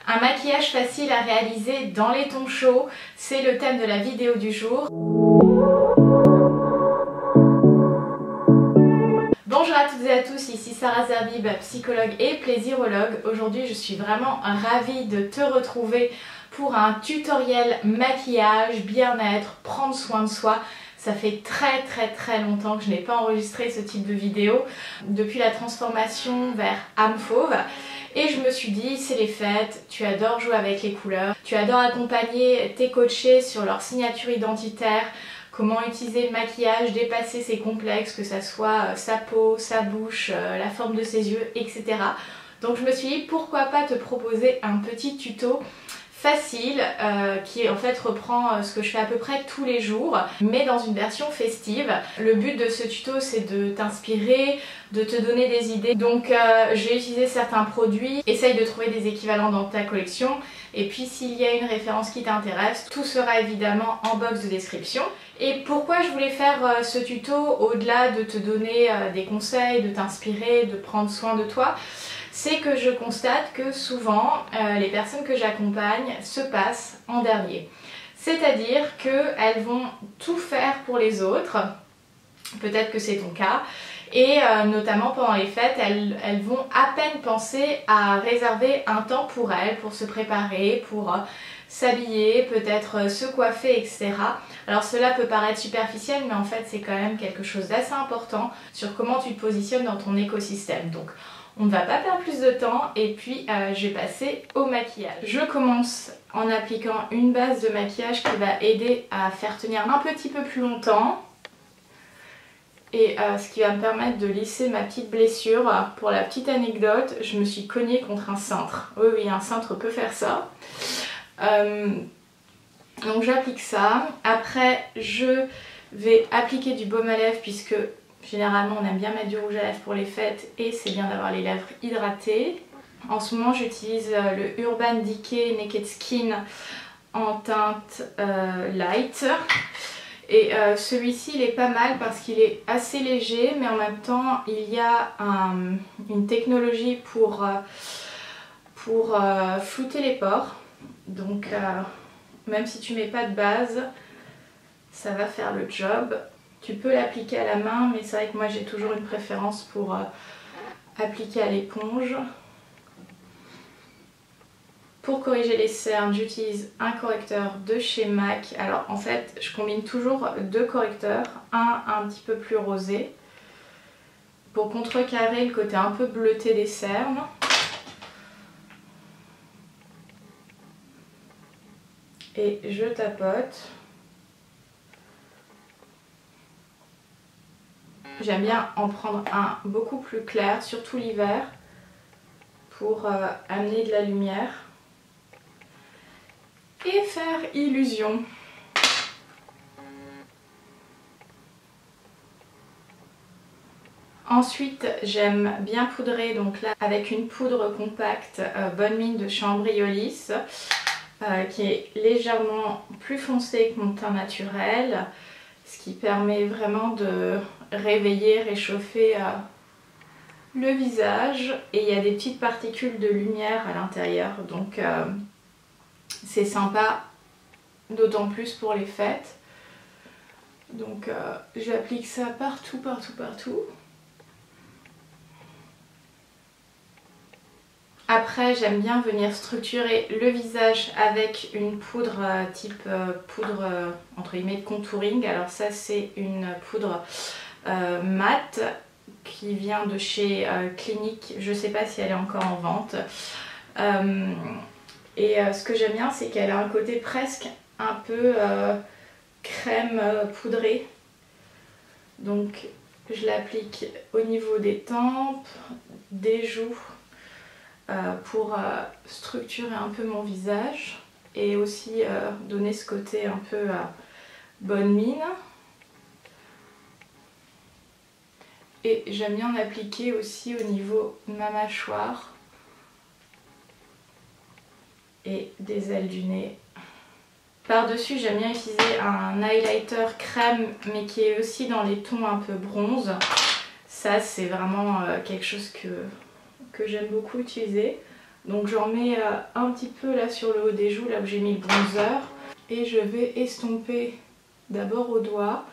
Un maquillage facile à réaliser dans les tons chauds, c'est le thème de la vidéo du jour. Bonjour à toutes et à tous, ici Sarah Zerbib, psychologue et plaisirologue. Aujourd'hui je suis vraiment ravie de te retrouver pour un tutoriel maquillage, bien-être, prendre soin de soi. Ça fait très longtemps que je n'ai pas enregistré ce type de vidéo depuis la transformation vers âme fauve. Et je me suis dit, c'est les fêtes, tu adores jouer avec les couleurs, tu adores accompagner tes coachés sur leur signature identitaire, comment utiliser le maquillage, dépasser ses complexes, que ça soit sa peau, sa bouche, la forme de ses yeux, etc. Donc je me suis dit, pourquoi pas te proposer un petit tuto facile qui en fait reprend ce que je fais à peu près tous les jours, mais dans une version festive. Le but de ce tuto, c'est de t'inspirer, de te donner des idées. Donc j'ai utilisé certains produits, essaye de trouver des équivalents dans ta collection, et puis s'il y a une référence qui t'intéresse, tout sera évidemment en box de description. Et pourquoi je voulais faire ce tuto, au-delà de te donner des conseils, de t'inspirer, de prendre soin de toi, c'est que je constate que souvent les personnes que j'accompagne se passent en dernier. C'est-à-dire qu'elles vont tout faire pour les autres, peut-être que c'est ton cas, et notamment pendant les fêtes, elles vont à peine penser à réserver un temps pour elles, pour se préparer, pour s'habiller, peut-être se coiffer, etc. Alors cela peut paraître superficiel, mais en fait c'est quand même quelque chose d'assez important sur comment tu te positionnes dans ton écosystème. Donc on ne va pas perdre plus de temps et puis je vais passer au maquillage. Je commence en appliquant une base de maquillage qui va aider à faire tenir un petit peu plus longtemps. Et ce qui va me permettre de lisser ma petite blessure. Pour la petite anecdote, je me suis cognée contre un cintre. Oui, un cintre peut faire ça. Donc j'applique ça. Après, je vais appliquer du baume à lèvres puisque généralement on aime bien mettre du rouge à lèvres pour les fêtes et c'est bien d'avoir les lèvres hydratées. En ce moment j'utilise le Urban Decay Naked Skin en teinte light. Et celui-ci il est pas mal parce qu'il est assez léger, mais en même temps il y a une technologie pour flouter les pores. Donc même si tu mets pas de base, ça va faire le job. Tu peux l'appliquer à la main, mais c'est vrai que moi j'ai toujours une préférence pour appliquer à l'éponge. Pour corriger les cernes, j'utilise un correcteur de chez MAC. Alors en fait, je combine toujours deux correcteurs, un petit peu plus rosé, pour contrecarrer le côté un peu bleuté des cernes. Et je tapote. J'aime bien en prendre un beaucoup plus clair, surtout l'hiver, pour amener de la lumière et faire illusion. Ensuite, j'aime bien poudrer, donc là avec une poudre compacte Bonne Mine de chez Ambriolis, qui est légèrement plus foncée que mon teint naturel, ce qui permet vraiment de réveiller, réchauffer le visage. Et il y a des petites particules de lumière à l'intérieur, donc c'est sympa, d'autant plus pour les fêtes. Donc j'applique ça partout. Après, j'aime bien venir structurer le visage avec une poudre type poudre entre guillemets de contouring. Alors ça c'est une poudre mate qui vient de chez Clinique. Je sais pas si elle est encore en vente. Ce que j'aime bien, c'est qu'elle a un côté presque un peu crème poudrée. Donc je l'applique au niveau des tempes, des joues, pour structurer un peu mon visage et aussi donner ce côté un peu bonne mine. Et j'aime bien en appliquer aussi au niveau de ma mâchoire et des ailes du nez. Par-dessus, j'aime bien utiliser un highlighter crème, mais qui est aussi dans les tons un peu bronze. Ça, c'est vraiment quelque chose que j'aime beaucoup utiliser. Donc j'en mets un petit peu là sur le haut des joues, là où j'ai mis le bronzer. Et je vais estomper d'abord au doigt.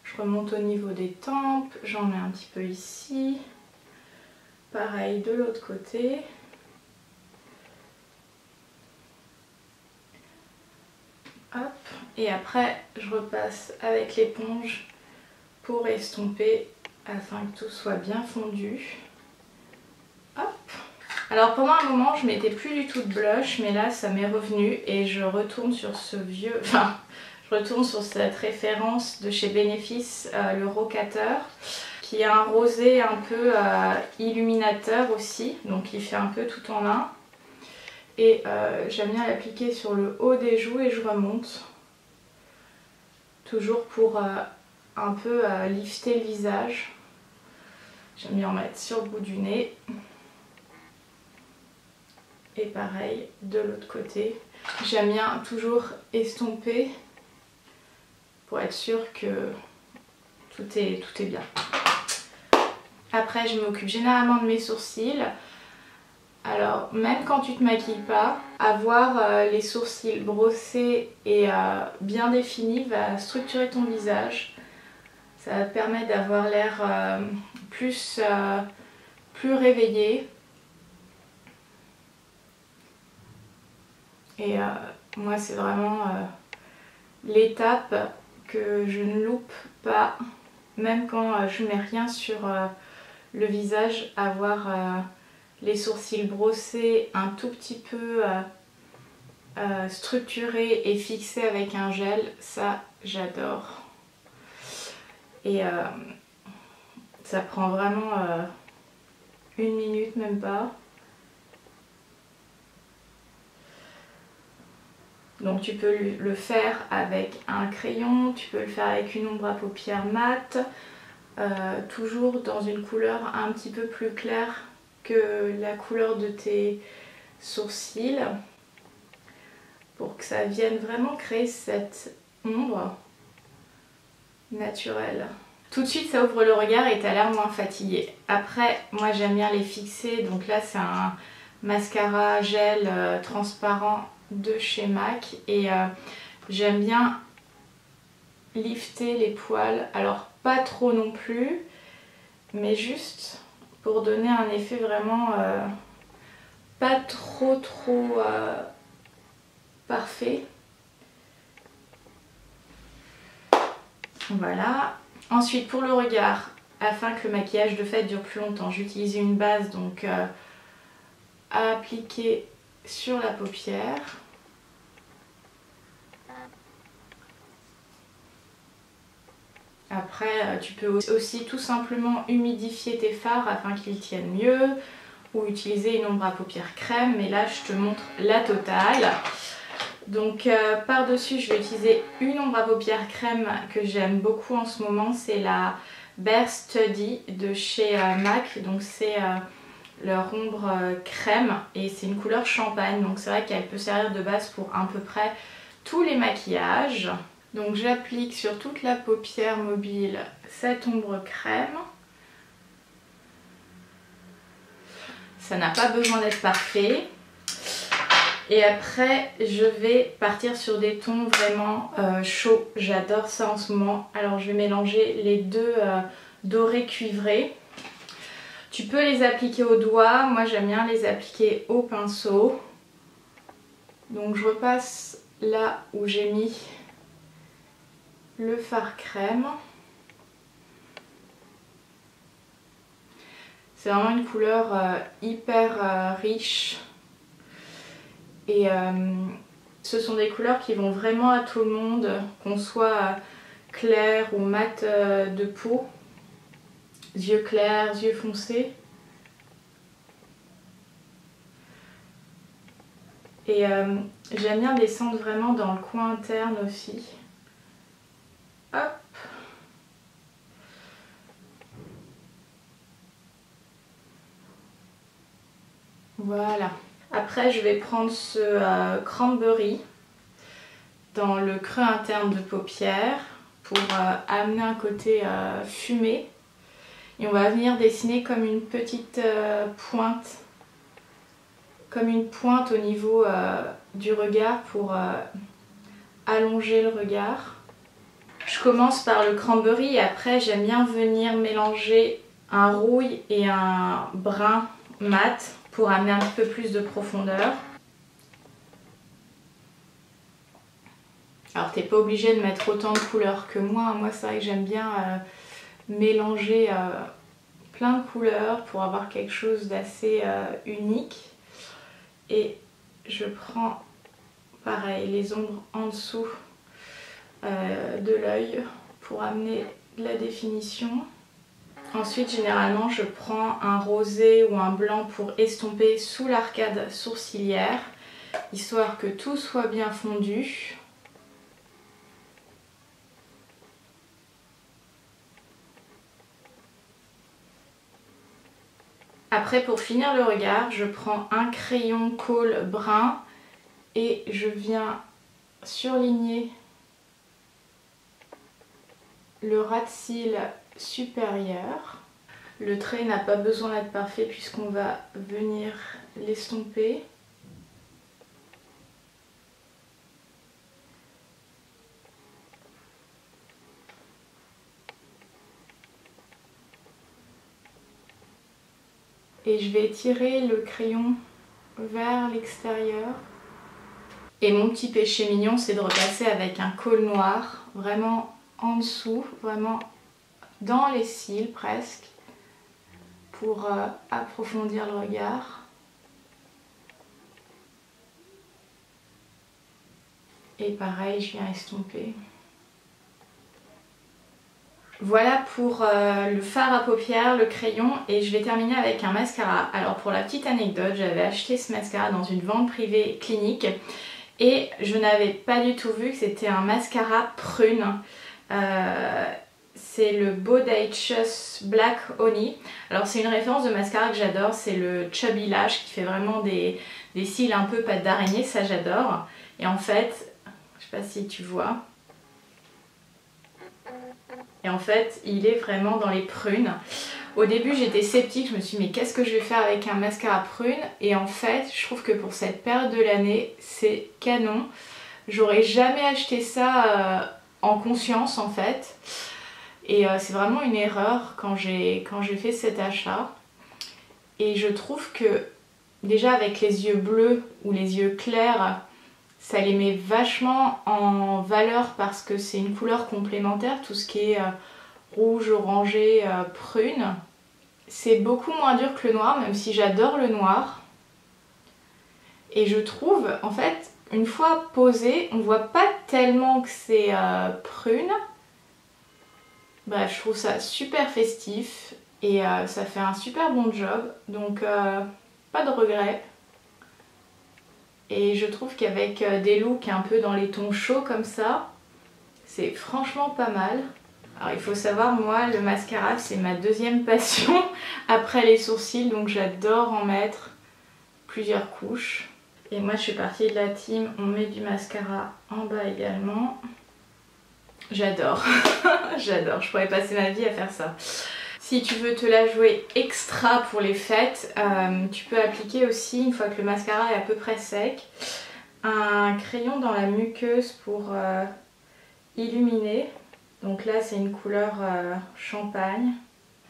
Je remonte au niveau des tempes, j'en mets un petit peu ici. Pareil de l'autre côté. Hop. Et après je repasse avec l'éponge pour estomper afin que tout soit bien fondu. Hop. Alors pendant un moment je mettais plus du tout de blush, mais là ça m'est revenu et je retourne sur ce vieux... Enfin, je retourne sur cette référence de chez Benefis, le Rocateur, qui est un rosé un peu illuminateur aussi, donc il fait un peu tout en un. Et j'aime bien l'appliquer sur le haut des joues et je remonte. Toujours pour un peu lifter le visage. J'aime bien en mettre sur le bout du nez. Et pareil de l'autre côté. J'aime bien toujours estomper pour être sûr que tout est bien. Après je m'occupe généralement de mes sourcils. Alors même quand tu te maquilles pas, avoir les sourcils brossés et bien définis va structurer ton visage. Ça va te permettre d'avoir l'air plus réveillé. Et moi c'est vraiment l'étape que je ne loupe pas, même quand je mets rien sur le visage, avoir les sourcils brossés, un tout petit peu structurés et fixés avec un gel, ça j'adore. Et ça prend vraiment 1 minute, même pas. Donc tu peux le faire avec un crayon, tu peux le faire avec une ombre à paupières mate, toujours dans une couleur un petit peu plus claire que la couleur de tes sourcils, pour que ça vienne vraiment créer cette ombre naturelle. Tout de suite ça ouvre le regard et tu as l'air moins fatigué. Après moi j'aime bien les fixer, donc là c'est un mascara gel transparent de chez MAC et j'aime bien lifter les poils, alors pas trop non plus, mais juste pour donner un effet vraiment pas trop parfait. Voilà. Ensuite pour le regard, afin que le maquillage de fait dure plus longtemps, j'utilise une base donc à appliquer sur la paupière. Après tu peux aussi tout simplement humidifier tes fards afin qu'ils tiennent mieux, ou utiliser une ombre à paupières crème, mais là je te montre la totale. Donc par dessus je vais utiliser une ombre à paupières crème que j'aime beaucoup en ce moment, c'est la Bare Study de chez MAC, donc c'est leur ombre crème et c'est une couleur champagne, donc c'est vrai qu'elle peut servir de base pour à peu près tous les maquillages. Donc j'applique sur toute la paupière mobile cette ombre crème. Ça n'a pas besoin d'être parfait. Et après je vais partir sur des tons vraiment chauds, j'adore ça en ce moment. Alors je vais mélanger les deux dorés cuivrés. Tu peux les appliquer au doigt, moi j'aime bien les appliquer au pinceau. Donc je repasse là où j'ai mis le fard crème. C'est vraiment une couleur hyper riche. Et ce sont des couleurs qui vont vraiment à tout le monde, qu'on soit clair ou mat de peau, yeux clairs, yeux foncés. Et j'aime bien descendre vraiment dans le coin interne aussi. Hop. Voilà. Après je vais prendre ce cranberry dans le creux interne de paupière pour amener un côté fumé. Et on va venir dessiner comme une petite pointe comme une pointe au niveau du regard pour allonger le regard. Je commence par le cranberry et après j'aime bien venir mélanger un rouille et un brun mat pour amener un petit peu plus de profondeur. Alors t'es pas obligé de mettre autant de couleurs que moi. Moi c'est vrai que j'aime bien mélanger plein de couleurs pour avoir quelque chose d'assez unique. Et je prends pareil les ombres en dessous de l'œil pour amener de la définition. Ensuite généralement je prends un rosé ou un blanc pour estomper sous l'arcade sourcilière, histoire que tout soit bien fondu. Après pour finir le regard, je prends un crayon colle brun et je viens surligner le ras de cils supérieur. Le trait n'a pas besoin d'être parfait puisqu'on va venir l'estomper. Et je vais étirer le crayon vers l'extérieur. Et mon petit péché mignon, c'est de repasser avec un colle noir, vraiment en dessous, vraiment dans les cils presque, pour approfondir le regard. Et pareil, je viens estomper. Voilà pour le fard à paupières, le crayon, et je vais terminer avec un mascara. Alors pour la petite anecdote, j'avais acheté ce mascara dans une vente privée clinique et je n'avais pas du tout vu que c'était un mascara prune. C'est le Bodacious Black Honey. Alors c'est une référence de mascara que j'adore, c'est le Chubby Lash qui fait vraiment des cils un peu pâte d'araignée, ça j'adore. Et en fait, je sais pas si tu vois, et en fait il est vraiment dans les prunes. Au début j'étais sceptique, je me suis dit mais qu'est-ce que je vais faire avec un mascara prune, et en fait je trouve que pour cette période de l'année c'est canon. J'aurais jamais acheté ça en conscience en fait, et c'est vraiment une erreur quand j'ai fait cet achat. Et je trouve que déjà avec les yeux bleus ou les yeux clairs, ça les met vachement en valeur parce que c'est une couleur complémentaire, tout ce qui est rouge, orangé, prune. C'est beaucoup moins dur que le noir, même si j'adore le noir. Et je trouve, en fait, une fois posé, on voit pas tellement que c'est prune. Bref, je trouve ça super festif et ça fait un super bon job, donc pas de regret. Et je trouve qu'avec des looks un peu dans les tons chauds comme ça, c'est franchement pas mal. Alors il faut savoir, moi le mascara c'est ma deuxième passion après les sourcils, donc j'adore en mettre plusieurs couches. Et moi je suis partie de la team, on met du mascara en bas également. J'adore, j'adore, je pourrais passer ma vie à faire ça. Si tu veux te la jouer extra pour les fêtes, tu peux appliquer aussi, une fois que le mascara est à peu près sec, un crayon dans la muqueuse pour illuminer. Donc là c'est une couleur champagne.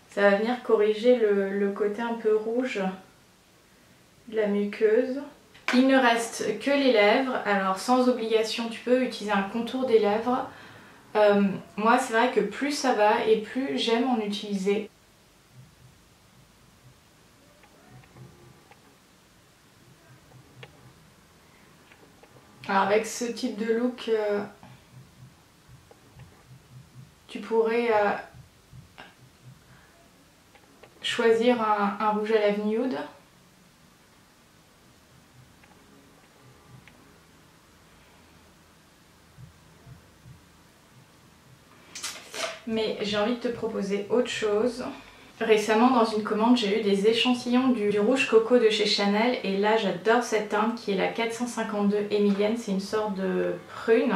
Ça va venir corriger le côté un peu rouge de la muqueuse. Il ne reste que les lèvres, alors sans obligation tu peux utiliser un contour des lèvres. Moi c'est vrai que plus ça va et plus j'aime en utiliser. Alors avec ce type de look, tu pourrais choisir un rouge à lèvres nude. Mais j'ai envie de te proposer autre chose. Récemment dans une commande j'ai eu des échantillons du rouge coco de chez Chanel, et là j'adore cette teinte qui est la 452 Emilienne, c'est une sorte de prune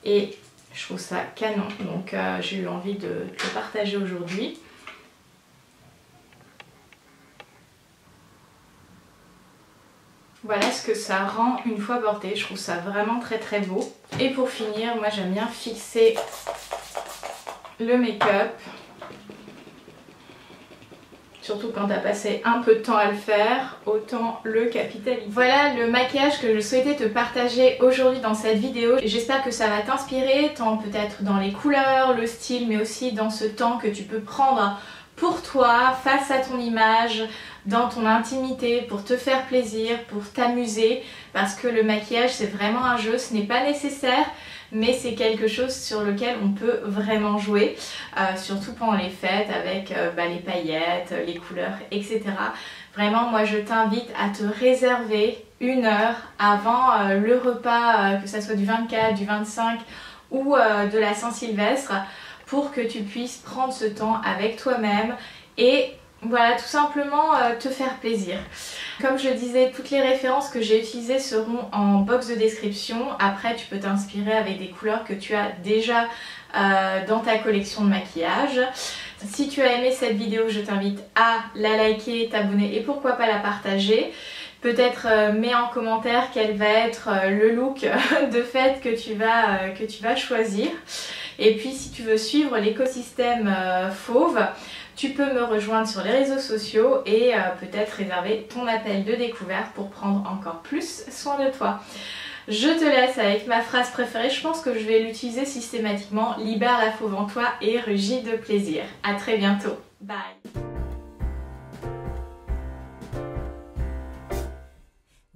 et je trouve ça canon, donc j'ai eu envie de te le partager aujourd'hui. Voilà ce que ça rend une fois porté. Je trouve ça vraiment très très beau. Et pour finir, moi j'aime bien fixer le make-up. Surtout quand tu as passé un peu de temps à le faire, autant le capitaliser. Voilà le maquillage que je souhaitais te partager aujourd'hui dans cette vidéo. J'espère que ça va t'inspirer, tant peut-être dans les couleurs, le style, mais aussi dans ce temps que tu peux prendre pour toi, face à ton image, dans ton intimité, pour te faire plaisir, pour t'amuser. Parce que le maquillage, c'est vraiment un jeu, ce n'est pas nécessaire, mais c'est quelque chose sur lequel on peut vraiment jouer, surtout pendant les fêtes avec les paillettes, les couleurs, etc. Vraiment, moi je t'invite à te réserver 1 heure avant le repas, que ça soit du 24, du 25 ou de la Saint-Sylvestre, pour que tu puisses prendre ce temps avec toi-même et voilà, tout simplement te faire plaisir. Comme je le disais, toutes les références que j'ai utilisées seront en box de description. Après, tu peux t'inspirer avec des couleurs que tu as déjà dans ta collection de maquillage. Si tu as aimé cette vidéo, je t'invite à la liker, t'abonner et pourquoi pas la partager. Peut-être mets en commentaire quel va être le look de fête que tu vas choisir. Et puis si tu veux suivre l'écosystème fauve, tu peux me rejoindre sur les réseaux sociaux et peut-être réserver ton appel de découverte pour prendre encore plus soin de toi. Je te laisse avec ma phrase préférée, je pense que je vais l'utiliser systématiquement. Libère la fauve en toi et rugis de plaisir. À très bientôt. Bye.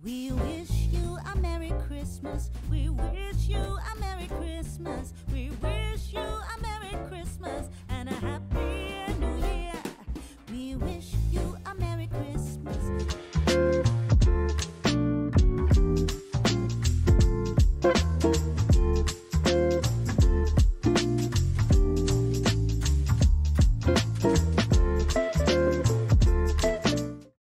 We wish you a Merry Christmas. We wish you a Merry Christmas.